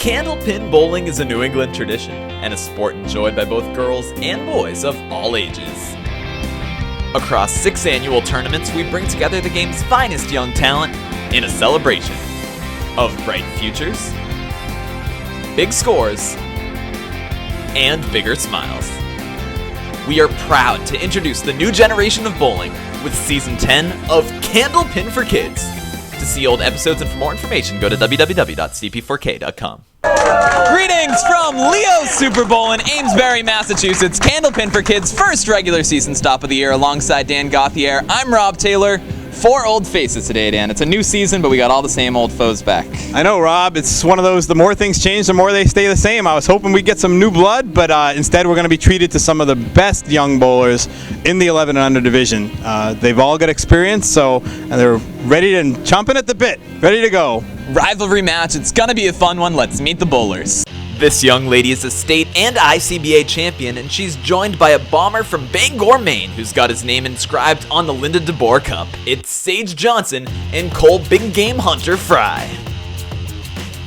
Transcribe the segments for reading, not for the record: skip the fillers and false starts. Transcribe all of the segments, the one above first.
Candlepin bowling is a New England tradition and a sport enjoyed by both girls and boys of all ages. Across 6 annual tournaments, we bring together the game's finest young talent in a celebration of bright futures, big scores, and bigger smiles. We are proud to introduce the new generation of bowling with Season 10 of Candlepin for Kids. To see old episodes and for more information, go to www.cp4k.com. Greetings from Leo's Super Bowl in Amesbury, Massachusetts. Candlepin for Kids' first regular season stop of the year alongside Dan Gauthier. I'm Rob Taylor. 4 old faces today, Dan. It's a new season, but we got all the same old foes back. I know, Rob. It's one of those, the more things change, the more they stay the same. I was hoping we'd get some new blood, but instead we're going to be treated to some of the best young bowlers in the 11 and under division. They've all got experience, and they're ready and chomping at the bit, ready to go. Rivalry match. It's going to be a fun one. Let's meet the bowlers. This young lady is a state and ICBA champion, and she's joined by a bomber from Bangor, Maine, who's got his name inscribed on the Linda DeBoer Cup. It's Sage Johnson and Cole Big Game Hunter Frey.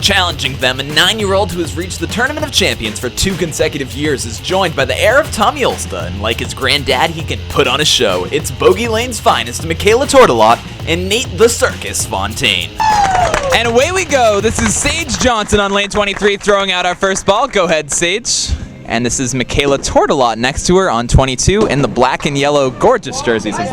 Challenging them, a 9-year-old who has reached the Tournament of Champions for 2 consecutive years is joined by the heir of Tommy Ulsta, and like his granddad, he can put on a show. It's Bogey Lane's finest, Micaela Tourtellot, and Nate the Circus Fontaine. And away we go. This is Sage Johnson on lane 23 throwing out our first ball. Go ahead, Sage. And this is Micaela Tourtellot next to her on 22 in the black and yellow gorgeous jerseys of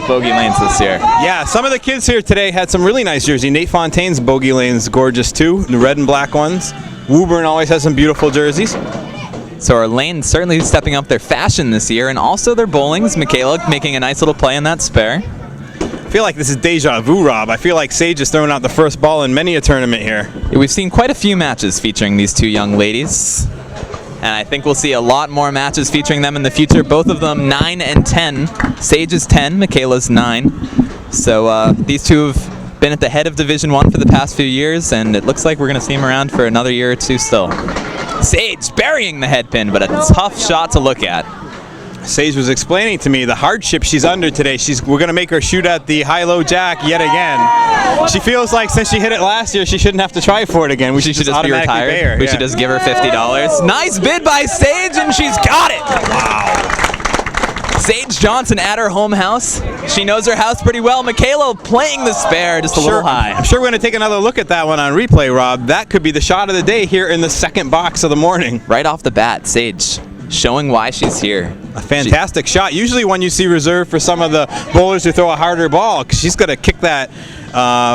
Bogey Lanes this year. Yeah, some of the kids here today had some really nice jerseys. Nate Fontaine's Bogey Lane's gorgeous too, the red and black ones. Woburn always has some beautiful jerseys. So our lane certainly stepping up their fashion this year, and also their bowlings. Micaela making a nice little play in that spare. I feel like this is deja vu, Rob. I feel like Sage is throwing out the first ball in many a tournament here. Yeah, we've seen quite a few matches featuring these 2 young ladies. And I think we'll see a lot more matches featuring them in the future. Both of them 9 and 10. Sage is 10, Micaela's 9. So these 2 have been at the head of Division 1 for the past few years, and it looks like we're going to see them around for another year or 2 still. Sage burying the head pin, but a tough shot to look at. Sage was explaining to me the hardship she's under today. We're going to make her shoot at the high-low jack yet again. She feels like since she hit it last year, she shouldn't have to try for it again. We should just be retired. We should just give her $50. Nice bid by Sage, and she's got it. Wow. Sage Johnson at her home house. She knows her house pretty well. Micaela playing the spare just a little high. I'm sure we're going to take another look at that one on replay, Rob. That could be the shot of the day here in the second box of the morning. Right off the bat, Sage showing why she's here. A fantastic shot. Usually one you see reserved for some of the bowlers who throw a harder ball, because she's going to kick that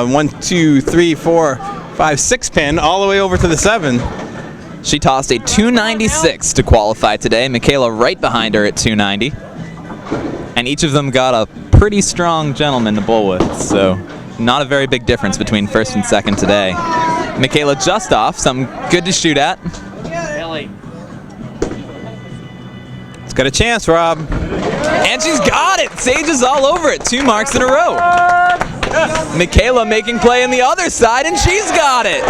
1, 2, 3, 4, 5, 6 pin all the way over to the 7. She tossed a 296 to qualify today. Micaela right behind her at 290. And each of them got a pretty strong gentleman to bowl with, so not a very big difference between first and second today. Micaela just off, something good to shoot at. It's got a chance, Rob. And she's got it! Sage is all over it. 2 marks in a row. Micaela making play on the other side, and she's got it!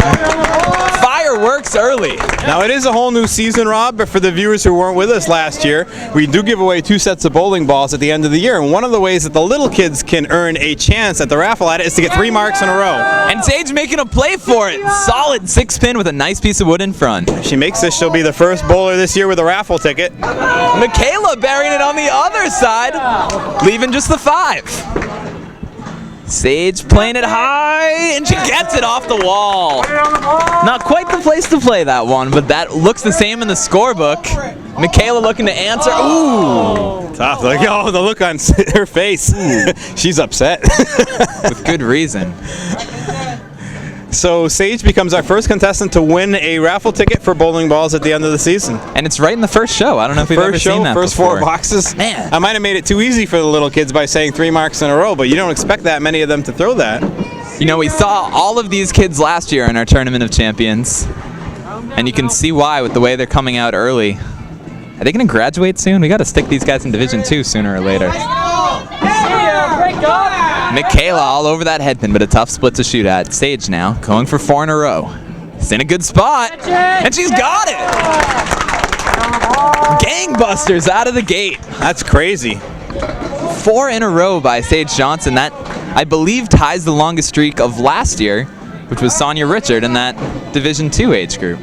Fireworks early. Now, it is a whole new season, Rob, but for the viewers who weren't with us last year, we do give away 2 sets of bowling balls at the end of the year, and one of the ways that the little kids can earn a chance at the raffle at it is to get 3 marks in a row. And Sage making a play for it. Solid 6 pin with a nice piece of wood in front. If she makes this, she'll be the first bowler this year with a raffle ticket. Micaela burying it on the other side, leaving just the 5. Sage playing it high, and she gets it off the wall. Not quite the place to play that one, but that looks the same in the scorebook. Micaela looking to answer. Ooh! Tough. Look, oh, the look on her face. She's upset. With good reason. So Sage becomes our first contestant to win a raffle ticket for bowling balls at the end of the season. And it's right in the first show. I don't know if we've ever seen that first before. 4 boxes. Man. I might have made it too easy for the little kids by saying 3 marks in a row, but you don't expect that many of them to throw that. You know, we saw all of these kids last year in our Tournament of Champions, and you can see why with the way they're coming out early. Are they going to graduate soon? We got to stick these guys in Division 2 sooner or later. Micaela all over that headpin, but a tough split to shoot at. Sage now going for 4 in a row. It's in a good spot, and she's got it! Gangbusters out of the gate. That's crazy. 4 in a row by Sage Johnson. That, I believe, ties the longest streak of last year which was Sonia Richard in that Division II age group.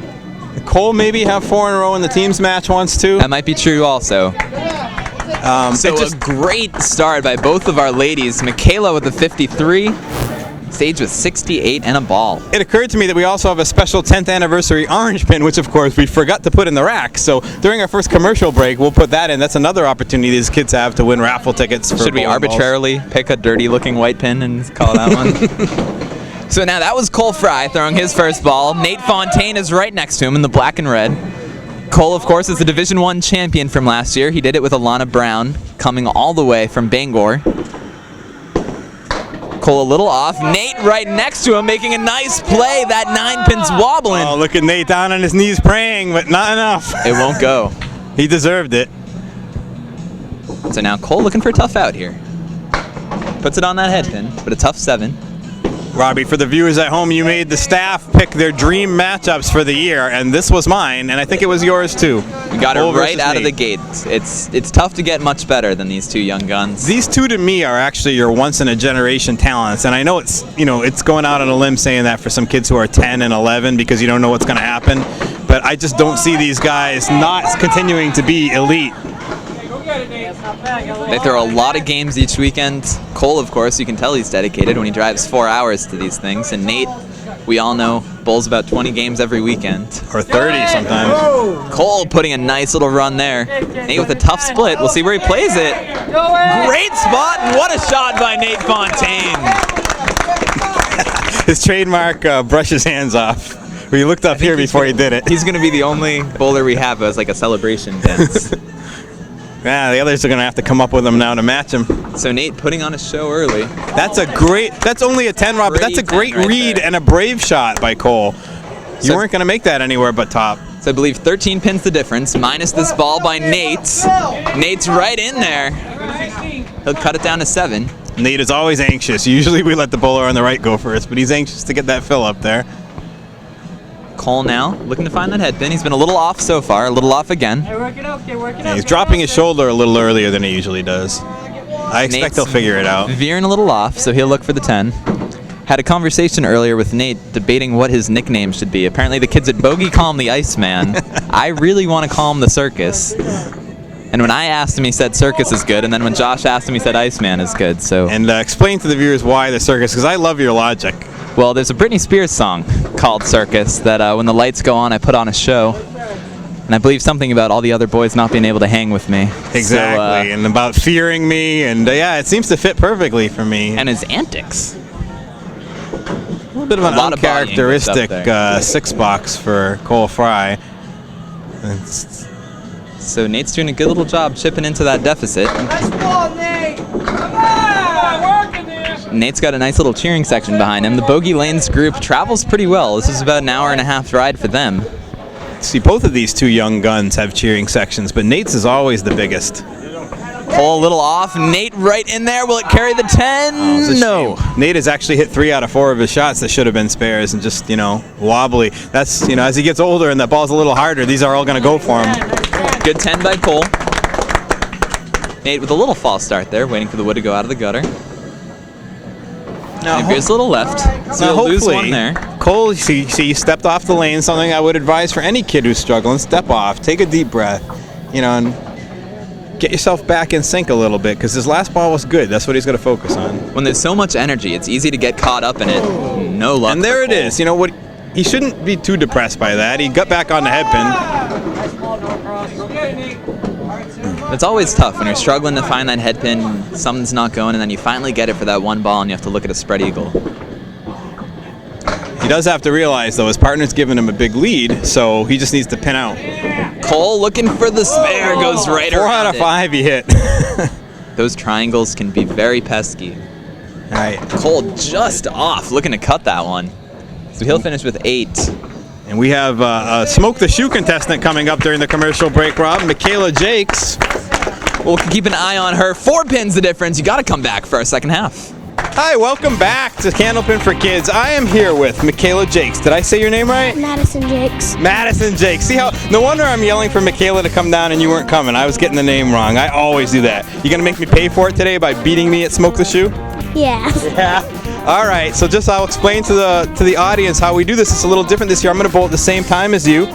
Cole maybe have 4 in a row in the teams match once too. That might be true also. So a great start by both of our ladies. Micaela with a 53. Sage with 68 and a ball. It occurred to me that we also have a special 10th anniversary orange pin, which of course we forgot to put in the rack. So during our first commercial break, we'll put that in. That's another opportunity these kids have to win raffle tickets. Should we arbitrarily pick a dirty-looking white pin and call that one? So now that was Cole Frey throwing his first ball. Nate Fontaine is right next to him in the black and red. Cole, of course, is the Division I champion from last year. He did it with Alana Brown, coming all the way from Bangor. Cole a little off. Nate right next to him, making a nice play. That 9-pin's wobbling. Oh, look at Nate down on his knees praying, but not enough. It won't go. He deserved it. So now Cole looking for a tough out here. Puts it on that head pin, but a tough 7. Robbie, for the viewers at home, you made the staff pick their dream matchups for the year, and this was mine, and I think it was yours too. We got it right out of the gate. It's tough to get much better than these two young guns. These two to me are actually your once-in-a-generation talents, and I know it's going out on a limb saying that for some kids who are 10 and 11 because you don't know what's going to happen, but I just don't see these guys not continuing to be elite. They throw a lot of games each weekend. Cole, of course, you can tell he's dedicated when he drives 4 hours to these things. And Nate, we all know, bowls about 20 games every weekend. Or 30 sometimes. Cole putting a nice little run there. Nate with a tough split. We'll see where he plays it. Great spot, and what a shot by Nate Fontaine. His trademark brush his hands off. We looked up here before he did it. He's going to be the only bowler we have as like a celebration dance. Yeah, the others are going to have to come up with him now to match him. So Nate putting on a show early. That's only a 10, Rob, but that's a great read and a brave shot by Cole. You weren't going to make that anywhere but top. So I believe 13 pins the difference, minus this ball by Nate. Nate's right in there. He'll cut it down to 7. Nate is always anxious. Usually we let the bowler on the right go first, but he's anxious to get that fill up there. Cole now looking to find that head pin. He's been a little off so far, a little off again. He's dropping his shoulder a little earlier than he usually does. I expect he'll figure it out. Veering a little off, so he'll look for the 10. Had a conversation earlier with Nate debating what his nickname should be. Apparently the kids at Bogey call him the Iceman. I really want to call him the Circus. And when I asked him, he said Circus is good, and then when Josh asked him, he said Iceman is good. So. And explain to the viewers why the Circus, because I love your logic. Well, there's a Britney Spears song called Circus that when the lights go on, I put on a show. And I believe something about all the other boys not being able to hang with me. Exactly, and about fearing me, and yeah, it seems to fit perfectly for me. And his antics. A little bit of an uncharacteristic 6-box for Cole Frey. So Nate's doing a good little job chipping into that deficit. Nice ball, Nate! Come on! Working there! Nate's got a nice little cheering section behind him. The Bogey Lanes group travels pretty well. This is about an hour and a half ride for them. See, both of these two young guns have cheering sections, but Nate's is always the biggest. Pull a little off. Nate right in there. Will it carry the 10? Oh, no. Nate has actually hit 3 out of 4 of his shots that should have been spares and just, wobbly. That's, as he gets older and that ball's a little harder, these are all going to go for him. Good 10 by Cole. Nate with a little false start there, waiting for the wood to go out of the gutter. Now here's a little left, so he'll lose one there. Cole, see, stepped off the lane, something I would advise for any kid who's struggling. Step off, take a deep breath, and get yourself back in sync a little bit, because his last ball was good. That's what he's going to focus on. When there's so much energy, it's easy to get caught up in it. No luck. And there it is. What? He shouldn't be too depressed by that. He got back on the head pin. It's always tough when you're struggling to find that head pin, something's not going, and then you finally get it for that one ball, and you have to look at a spread eagle. He does have to realize, though, his partner's giving him a big lead, so he just needs to pin out. Cole looking for the spare, goes right around 4 out of 5 he hit. Those triangles can be very pesky. All right. Cole just off, looking to cut that one. So he'll finish with 8. And we have a Smoke the Shoe contestant coming up during the commercial break, Rob. Micaela Jakes. We'll keep an eye on her. 4 pins the difference. You got to come back for our second half. Hi, welcome back to Candlepin for Kids. I am here with Micaela Jakes. Did I say your name right? Madison Jakes. Madison Jakes. See how? No wonder I'm yelling for Micaela to come down and you weren't coming. I was getting the name wrong. I always do that. You gonna make me pay for it today by beating me at Smoke the Shoe? Yeah. Yeah. All right, so just I'll explain to the audience how we do this. It's a little different this year. I'm going to bowl at the same time as you.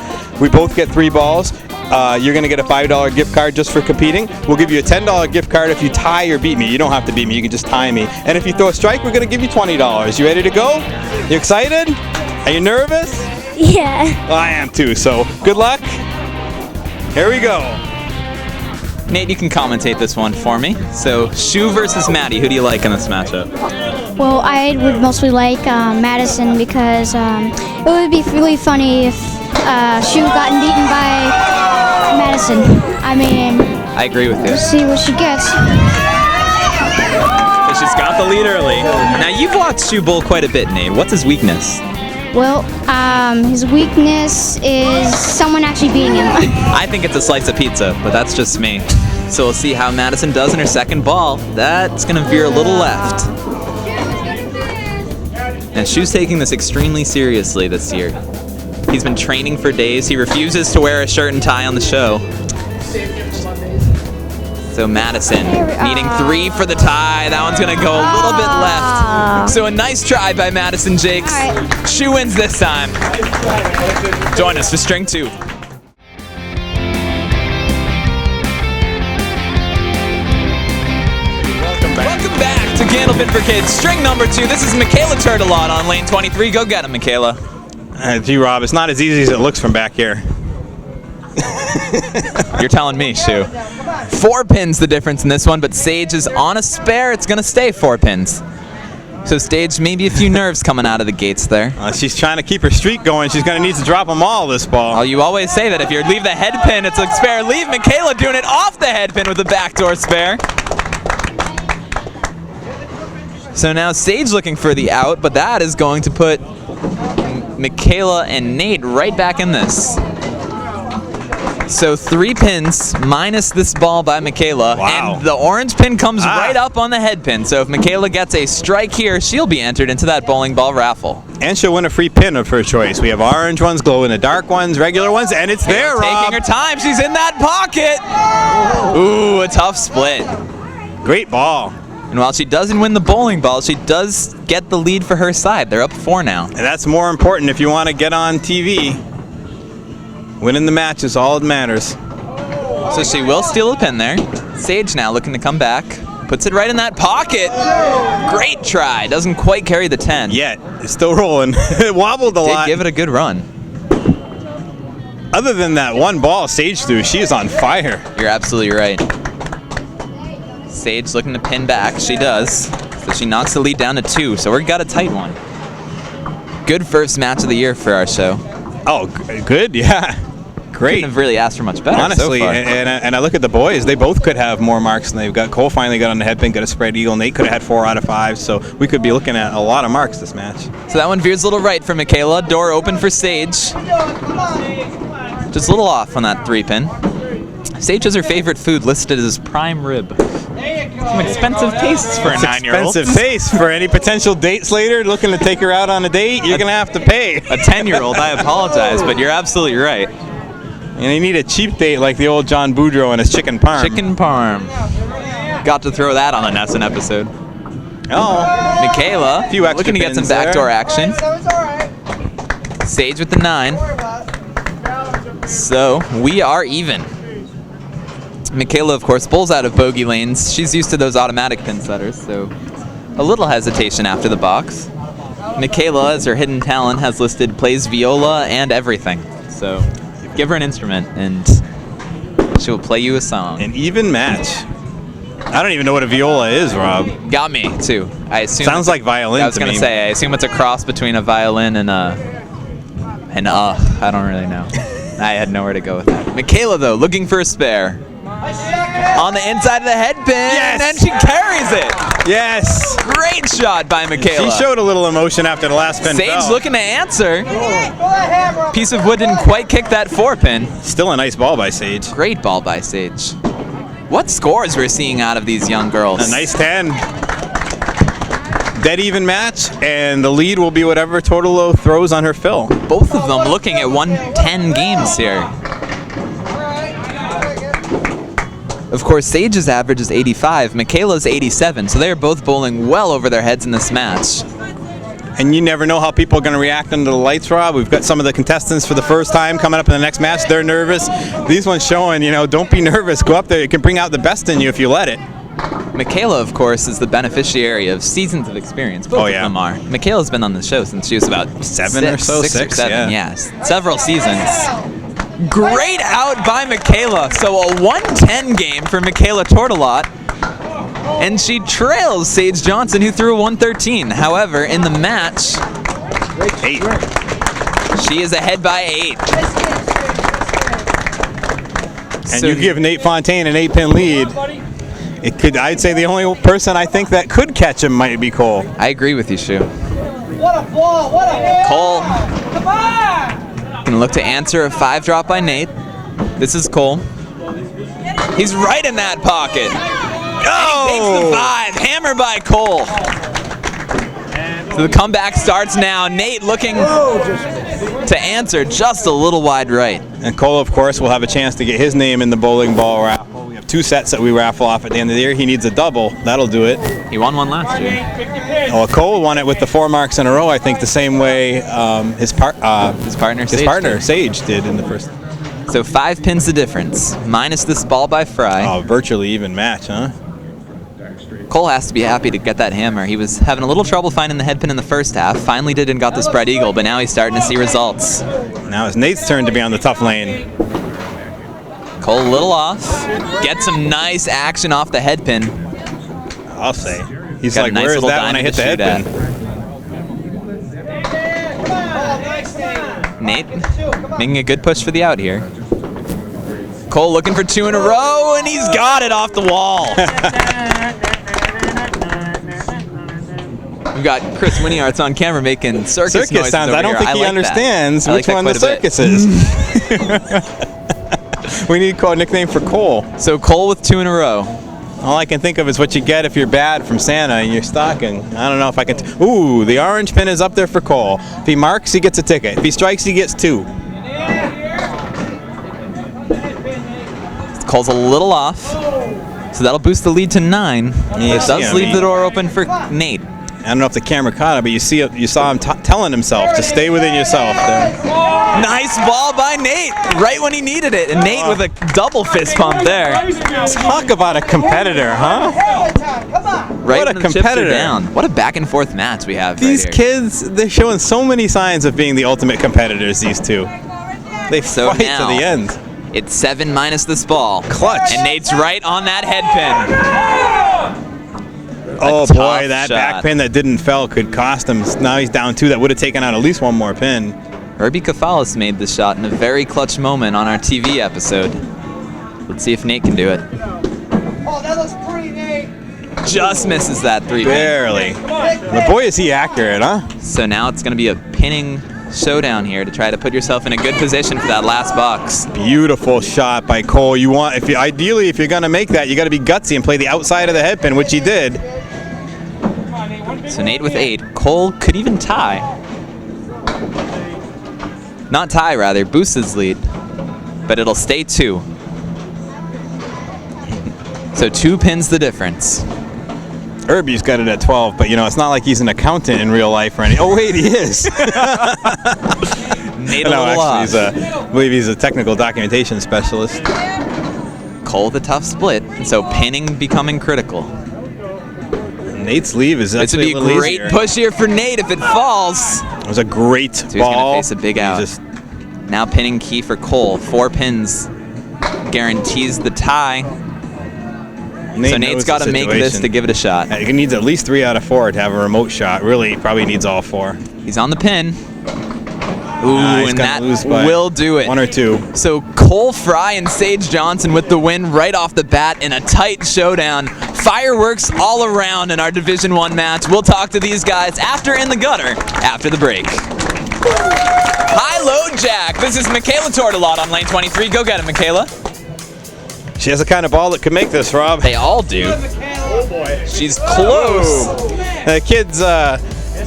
We both get 3 balls. You're going to get a $5 gift card just for competing. We'll give you a $10 gift card if you tie or beat me. You don't have to beat me. You can just tie me. And if you throw a strike, we're going to give you $20. You ready to go? You excited? Are you nervous? Yeah. Well, I am too, so good luck. Here we go. Nate, you can commentate this one for me. So, Shu versus Maddie. Who do you like in this matchup? Well, I would mostly like Madison because it would be really funny if Shu gotten beaten by Madison. I mean, I agree with you. we'll see what she gets. But she's got the lead early. Now, you've watched Shu bowl quite a bit, Nate. What's his weakness? Well, his weakness is someone actually beating him. I think it's a slice of pizza, but that's just me. So we'll see how Madison does in her second ball. That's going to veer a little left. And Shu's taking this extremely seriously this year. He's been training for days. He refuses to wear a shirt and tie on the show. So Madison needing 3 for the tie. That one's going to go a little bit left. So a nice try by Madison Jakes. Right. Shu wins this time. Join us for string 2. Welcome back to Candlepin for Kids, string number 2. This is Micaela Tourtellot on lane 23. Go get him, Micaela. Gee, Rob, it's not as easy as it looks from back here. You're telling me, Shu. 4 pins the difference in this one, but Sage is on a spare. It's going to stay 4 pins. So Sage, maybe a few nerves coming out of the gates there. She's trying to keep her streak going. She's going to need to drop them all this ball. Oh, you always say that if you leave the head pin, it's a spare. Leave Micaela doing it off the head pin with a backdoor spare. So now Sage looking for the out, but that is going to put Micaela and Nate right back in this. So 3 pins minus this ball by Micaela. Wow. And the orange pin comes right up on the head pin. So if Micaela gets a strike here, she'll be entered into that bowling ball raffle. And she'll win a free pin of her choice. We have orange ones, glow-in-the-dark ones, regular ones, and it's there, Rob. Taking her time. She's in that pocket. Ooh, a tough split. Great ball. And while she doesn't win the bowling ball, she does get the lead for her side. They're up 4 now. And that's more important if you want to get on TV. Winning the match is all that matters. So she will steal a pin there. Sage now looking to come back. Puts it right in that pocket. Great try. Doesn't quite carry the 10. Yet, it's still rolling. It wobbled a lot. Did give it a good run. Other than that one ball Sage threw, she is on fire. You're absolutely right. Sage looking to pin back. She does. So she knocks the lead down to 2. So we've got a tight one. Good first match of the year for our show. Oh, good, yeah. Great. Couldn't have really asked for much better. Honestly, so far. and I look at the boys, they both could have more marks than they've got. Cole finally got on the headpin, got a spread eagle. Nate could have had 4 out of 5, so we could be looking at a lot of marks this match. So that one veers a little right for Micaela. Door open for Sage. Just a little off on that 3 pin. Sage has her favorite food listed as prime rib. Some expensive tastes for a 9-year-old. Expensive taste for any potential dates later, looking to take her out on a date, you're going to have to pay. A 10-year-old, I apologize, but you're absolutely right. And you need a cheap date like the old John Boudreaux and his chicken parm. Chicken parm. Got to throw that on a NESN episode. Oh. Micaela Few extra looking to get some pins there. backdoor action. Sage with the 9. So we are even. Micaela, of course, bowls out of bogey lanes. She's used to those automatic pin setters, so a little hesitation after the box. Micaela, as her hidden talent, has listed plays viola and everything. So give her an instrument and she will play you a song. An even match. I don't even know what a viola is, Rob. Got me, too. I assume Sounds like violin I was to going me. to say, I assume it's a cross between a violin and I don't really know. I had nowhere to go with that. Micaela, though, looking for a spare. On the inside of the head pin, Yes! and she carries it. Yes. Great shot by Micaela. She showed a little emotion after the last pin Sage fell. looking to answer. Piece of wood didn't quite kick that 4 pin. Still a nice ball by Sage. Great ball by Sage. What scores we're seeing out of these young girls. A nice 10. Dead even match, and the lead will be whatever Tourtellot throws on her fill. Both of them looking at 110 games here. Of course, Sage's average is 85, Micaela's 87, so they are both bowling well over their heads in this match. And you never know how people are going to react under the lights, Rob. We've got some of the contestants for the first time coming up in the next match. They're nervous. These ones showing, don't be nervous. Go up there. It can bring out the best in you if you let it. Micaela, of course, is the beneficiary of seasons of experience. Both of them are. Micaela's been on the show since she was about six or seven. Yeah, several seasons. Great out by Micaela. So a 110 game for Micaela Tourtellot. And she trails Sage Johnson, who threw a 113. However, in the match, 8. She is ahead by 8. And you give Nate Fontaine an 8-pin lead. It could. I'd say the only person I think that could catch him might be Cole. I agree with you, Shu. What a ball! What a Cole. Come on! Gonna look to answer a 5 drop by Nate. This is Cole. He's right in that pocket. Oh! He takes the 5. Hammer by Cole. So the comeback starts now. Nate looking to answer just a little wide right. And Cole, of course, will have a chance to get his name in the bowling ball raffle. We have 2 sets that we raffle off at the end of the year. He needs a double. That'll do it. He won one last year. Well, Cole won it with the 4 marks in a row, I think, the same way his partner Sage did in the first. So 5 pins the difference, minus this ball by Frey. Oh, virtually even match, huh? Cole has to be happy to get that hammer. He was having a little trouble finding the head pin in the first half. Finally did and got the spread eagle, but now he's starting to see results. Now it's Nate's turn to be on the tough lane. Cole a little off. Gets some nice action off the head pin. I'll say. He's like, where is that when I hit the head pin? Nate making a good push for the out here. Cole looking for 2 in a row, and he's got it off the wall. We've got Chris Winiart's on camera making circus noises sounds. I don't think he understands which one the circus is. We need a nickname for Cole. So Cole with 2 in a row. All I can think of is what you get if you're bad from Santa and you're stocking. I don't know if I can. Ooh, the orange pin is up there for Cole. If he marks, he gets a ticket. If he strikes, he gets 2. Cole's a little off, so that'll boost the lead to 9. Yeah, it does leave the door open for Nate. I don't know if the camera caught it, but you saw him telling himself to stay within yourself there. Nice ball by Nate, right when he needed it, and Nate with a double fist pump there. Talk about a competitor, huh? Right what when a the chips competitor! are down. What a back and forth match we have. These right here. kids, they're showing so many signs of being the ultimate competitors. These two, they fight to the end. It's 7 minus this ball. Clutch. And Nate's right on that head pin. Oh boy, that back pin that didn't fell could cost him. Now he's down 2. That would have taken out at least 1 more pin. Herbie Kafalis made the shot in a very clutch moment on our TV episode. Let's see if Nate can do it. Oh, that looks pretty, Nate. Just misses that 3 pin. Barely. But boy, is he accurate, huh? So now it's going to be a pinning showdown here to try to put yourself in a good position for that last box. Beautiful shot by Cole. Ideally, if you're going to make that, you got to be gutsy and play the outside of the head pin, which he did. So Nate with 8. Cole could even tie. Not tie, rather. Boost his lead. But it'll stay 2. So 2 pins the difference. Herbie's got it at 12, but it's not like he's an accountant in real life or anything. Oh wait, he is. Nate a little off. I believe he's a technical documentation specialist. Cole the tough split, so pinning becoming critical. Nate's sleeve is actually a great push here for Nate if it falls. It was a great so ball. He's gonna face a big out. Now pinning key for Cole. 4 pins guarantees the tie. So Nate's got to make this to give it a shot. He needs at least 3 out of 4 to have a remote shot. Really, he probably needs all 4. He's on the pin. Ooh, and that will do it. 1 or 2. So Cole Frey and Sage Johnson with the win right off the bat in a tight showdown. Fireworks all around in our Division 1 match. We'll talk to these guys after In the Gutter, after the break. High-low jack. This is Micaela Tourtellot on lane 23. Go get it, Micaela. She has the kind of ball that could make this, Rob. They all do. Oh boy. She's close. The kids,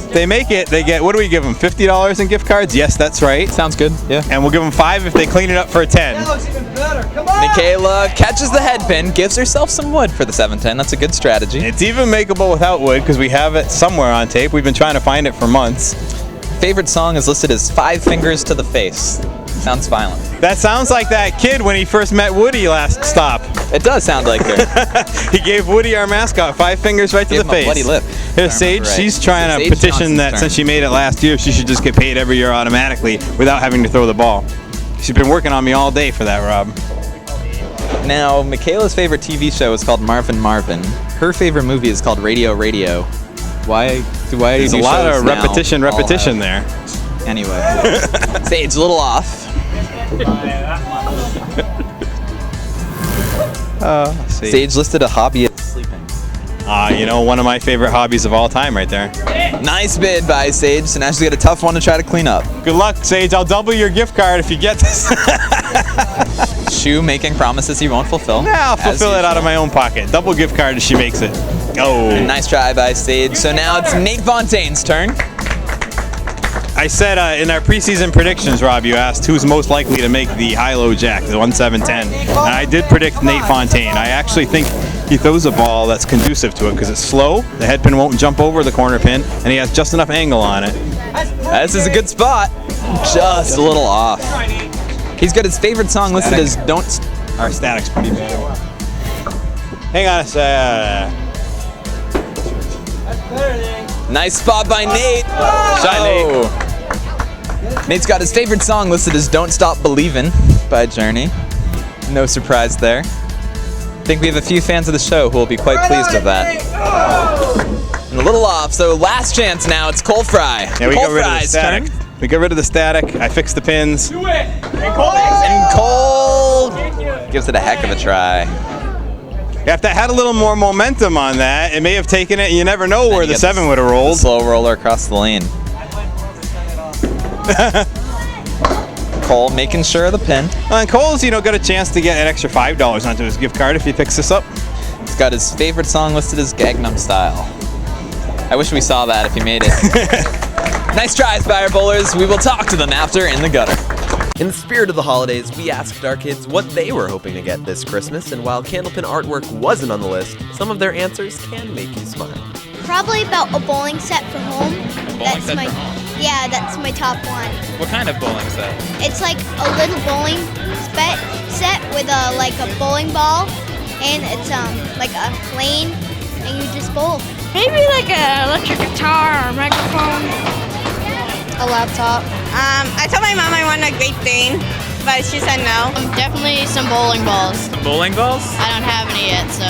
If they make it, they get, what do we give them, $50 in gift cards? Yes, that's right. Sounds good. Yeah. And we'll give them 5 if they clean it up for a 10. That looks even better. Come on. Micaela catches the head pin, gives herself some wood for the 710. That's a good strategy. It's even makeable without wood because we have it somewhere on tape. We've been trying to find it for months. Favorite song is listed as 5 Fingers to the Face. Sounds violent. That sounds like that kid when he first met Woody last stop. It does sound like her. He gave Woody, our mascot, 5 fingers right to Gave the him a face. bloody lip. Here's if I remember Sage. right. She's trying to Sage petition Johnson's that turn. since she made it last year, she should just get paid every year automatically without having to throw the ball. She's been working on me all day for that, Rob. Now, Micaela's favorite TV show is called Marvin Marvin. Her favorite movie is called Radio Radio. Why There's a lot of repetition there. Anyway. Sage, a little off. Sage listed a hobby as sleeping. You know, one of my favorite hobbies of all time right there. Nice bid by Sage, so now she's got a tough one to try to clean up. Good luck, Sage. I'll double your gift card if you get this. Shu making promises he won't fulfill. Nah, I'll as fulfill it out usual. of my own pocket. Double gift card if she makes it. Oh. Nice try by Sage. So now it's Nate Fontaine's turn. I said in our preseason predictions, Rob, you asked who's most likely to make the high-low jack, the 1-7-10. And I did predict Nate Fontaine. I actually think he throws a ball that's conducive to it because it's slow, the head pin won't jump over the corner pin, and he has just enough angle on it. This is a good spot. Just a little off. He's got his favorite song listed as Don't... Our static's pretty bad. Hang on a sec. Nice spot by Nate. Shot Nate. Nate's got his favorite song listed as Don't Stop Believin' by Journey. No surprise there. I think we have a few fans of the show who will be quite pleased with that. And a little off, so last chance now. It's Cole Frey. Yeah, we Cole got rid of the Frey's static. turn. We got rid of the static. I fixed the pins. Do it. And Cole gives it a heck of a try. If that had a little more momentum on that, it may have taken it. You never know where you the get 7 would have rolled. Slow roller across the lane. Cole making sure of the pin. And Cole's, got a chance to get an extra $5 onto his gift card if he picks this up. He's got his favorite song listed as Gangnam Style. I wish we saw that if he made it. Nice tries by our bowlers. We will talk to them after in the gutter. In the spirit of the holidays, we asked our kids what they were hoping to get this Christmas, and while Candlepin artwork wasn't on the list, some of their answers can make you smile. Probably about a bowling set for home. set for home? Yeah, that's my top one. What kind of bowling set? It's like a little bowling set with a bowling ball, and it's like a lane, and you just bowl. Maybe like an electric guitar or microphone. A laptop. I told my mom I wanted a Great Dane, but she said no. Definitely some bowling balls. Some bowling balls? I don't have any yet, so.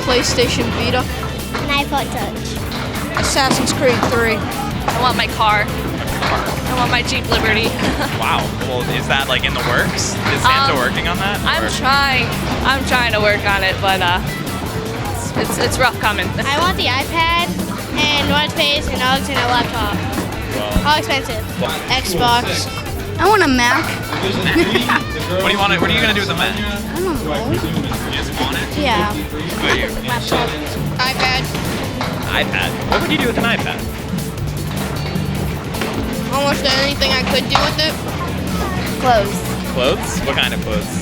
PlayStation Vita. An iPod Touch. Assassin's Creed 3. I want my car. I want my Jeep Liberty. Wow. Well, is that in the works? Is Santa working on that? I'm trying to work on it, but it's rough coming. I want the iPad and one space and Alexander laptop. How expensive? Xbox. I want a Mac. What do you want? What are you gonna do with the Mac? I don't know. You just want it? Yeah. What are you? Laptop. iPad. iPad. What would you do with an iPad? Almost anything I could do with it. Clothes. Clothes? What kind of clothes?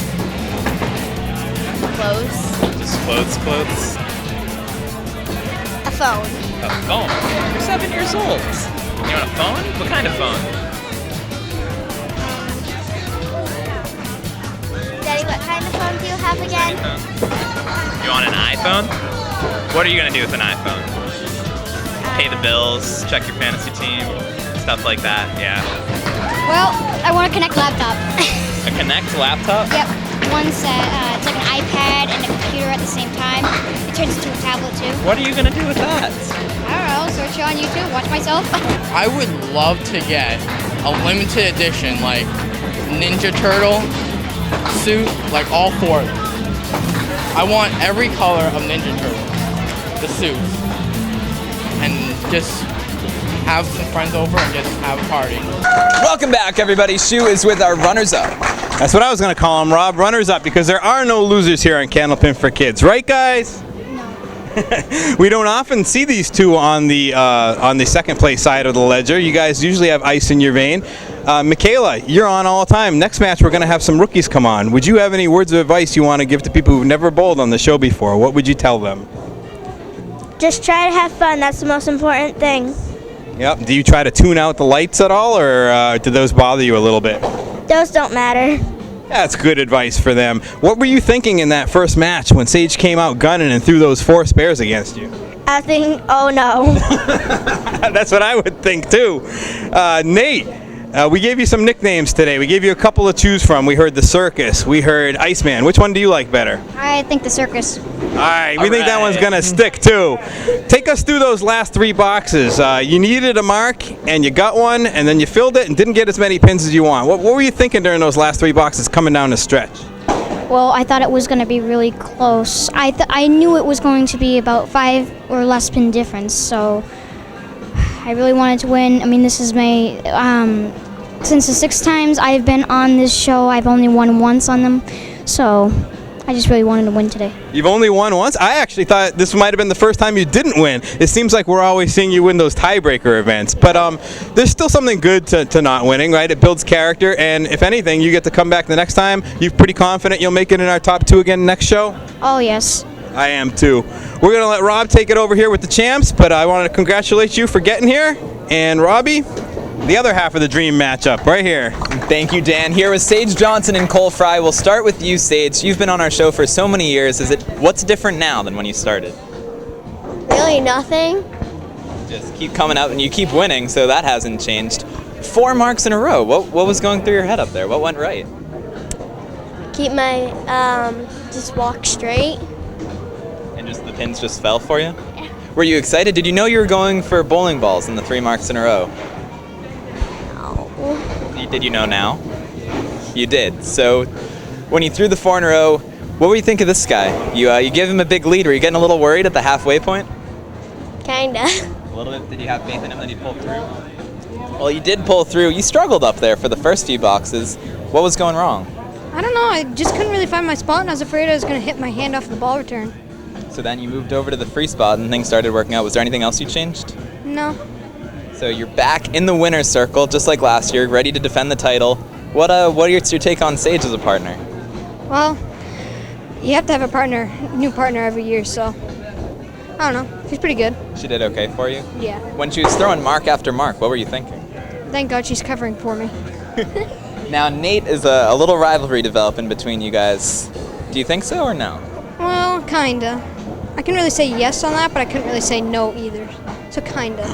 Clothes. Just clothes? A phone. A phone? You're 7 years old. You want a phone? What kind of phone? Daddy, what kind of phone do you have again? You want an iPhone? What are you gonna do with an iPhone? Pay the bills, check your fantasy team, stuff like that, yeah. Well, I want a Connect laptop. A Connect laptop? Yep. One set. It's like an iPad and a computer at the same time. It turns into a tablet too. What are you gonna do with that? I don't know. Search it on YouTube. Watch myself. I would love to get a limited edition, Ninja Turtle suit, all 4 of them. I want every color of Ninja Turtle, the suits, and just have some friends over and just have a party. Welcome back, everybody. Shu is with our runners-up. That's what I was going to call them, Rob. Runners up, because there are no losers here on Candlepin for Kids. Right, guys? No. We don't often see these two on the second place side of the ledger. You guys usually have ice in your vein. Micaela, you're on all the time. Next match, we're going to have some rookies come on. Would you have any words of advice you want to give to people who've never bowled on the show before? What would you tell them? Just try to have fun. That's the most important thing. Yep. Do you try to tune out the lights at all, or do those bother you a little bit? Those don't matter. That's good advice for them. What were you thinking in that first match when Sage came out gunning and threw those 4 spares against you? I think, oh no. That's what I would think too. Nate, we gave you some nicknames today. We gave you a couple to choose from. We heard the Circus. We heard Iceman. Which one do you like better? I think the Circus. All right, we think that one's going to stick too. Take us through those last 3 boxes. You needed a mark and you got one, and then you filled it and didn't get as many pins as you want. What were you thinking during those last 3 boxes coming down the stretch? Well, I thought it was going to be really close. I knew it was going to be about 5 or less pin difference, so I really wanted to win. I mean, this is my, since the 6 times I've been on this show, I've only won once on them, so I just really wanted to win today. You've only won once? I actually thought this might have been the first time you didn't win. It seems like we're always seeing you win those tiebreaker events, but there's still something good to not winning, right? It builds character, and if anything, you get to come back the next time. You're pretty confident you'll make it in our top 2 again next show? Oh, yes. I am too. We're going to let Rob take it over here with the champs, but I want to congratulate you for getting here, and Robbie, the other half of the dream matchup right here. Thank you, Dan. Here with Sage Johnson and Cole Frey. We'll start with you, Sage. You've been on our show for so many years. What's different now than when you started? Really nothing. Just keep coming out and you keep winning, so that hasn't changed. 4 marks in a row. What was going through your head up there? What went right? Keep my, just walk straight. And just the pins just fell for you? Yeah. Were you excited? Did you know you were going for bowling balls in the 3 marks in a row? Did you know now? You did. So when you threw the 4 in a row, what were you think of this guy? You give him a big lead. Were you getting a little worried at the halfway point? Kinda. A little bit. Did you have faith in him that he'd pull through? Well, you did pull through. You struggled up there for the first few boxes. What was going wrong? I don't know. I just couldn't really find my spot, and I was afraid I was going to hit my hand off the ball return. So then you moved over to the free spot and things started working out. Was there anything else you changed? No. So you're back in the winner's circle, just like last year, ready to defend the title. What are your take on Sage as a partner? Well, you have to have a new partner every year, so I don't know. She's pretty good. She did okay for you? Yeah. When she was throwing mark after mark, what were you thinking? Thank God she's covering for me. Now, Nate, is a little rivalry developing between you guys. Do you think so or no? Well, kinda. I can really say yes on that, but I couldn't really say no either. So kinda.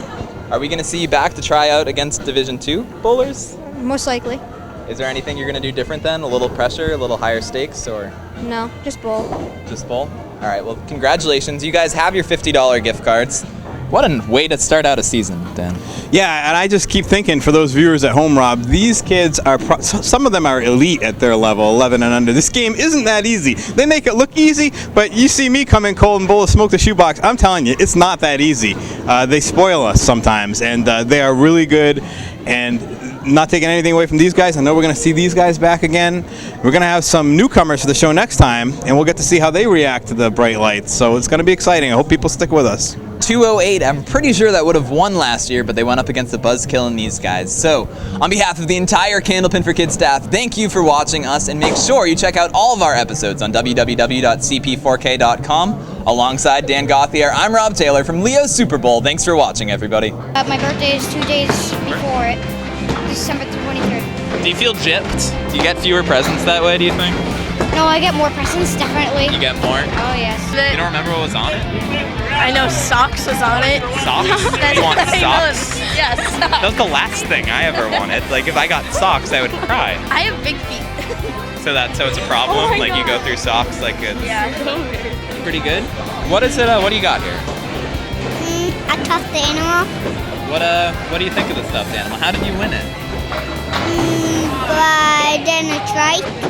Are we going to see you back to try out against Division II bowlers? Most likely. Is there anything you're going to do different then? A little pressure, a little higher stakes, or? No, just bowl. Just bowl? All right, well, congratulations. You guys have your $50 gift cards. What a way to start out a season, Dan. Yeah, and I just keep thinking for those viewers at home, Rob, these kids are, some of them are elite at their level, 11 and under. This game isn't that easy. They make it look easy, but you see me come in cold and bowl a smoke the shoebox. I'm telling you, it's not that easy. They spoil us sometimes, and they are really good. And not taking anything away from these guys, I know we're going to see these guys back again. We're going to have some newcomers for the show next time, and we'll get to see how they react to the bright lights. So it's going to be exciting. I hope people stick with us. 208, I'm pretty sure that would have won last year, but they went up against the Buzzkill and these guys. So, on behalf of the entire Candlepin for Kids staff, thank you for watching us, and make sure you check out all of our episodes on www.cp4k.com. Alongside Dan Gauthier, I'm Rob Taylor from Leo's Super Bowl. Thanks for watching, everybody. My birthday is 2 days before it, December 23rd. Do you feel gypped? Do you get fewer presents that way, do you think? No, I get more presents, definitely. You get more? Oh, yes. You don't remember what was on it? I know socks was on it. Socks? You want socks? Yes. That was the last thing I ever wanted. Like, if I got socks, I would cry. I have big feet. So it's a problem? Oh my like, God. you go through socks like it's Yeah. pretty good? What is it, what do you got here? A stuffed animal. What do you think of the stuffed animal? How did you win it? By then a trike.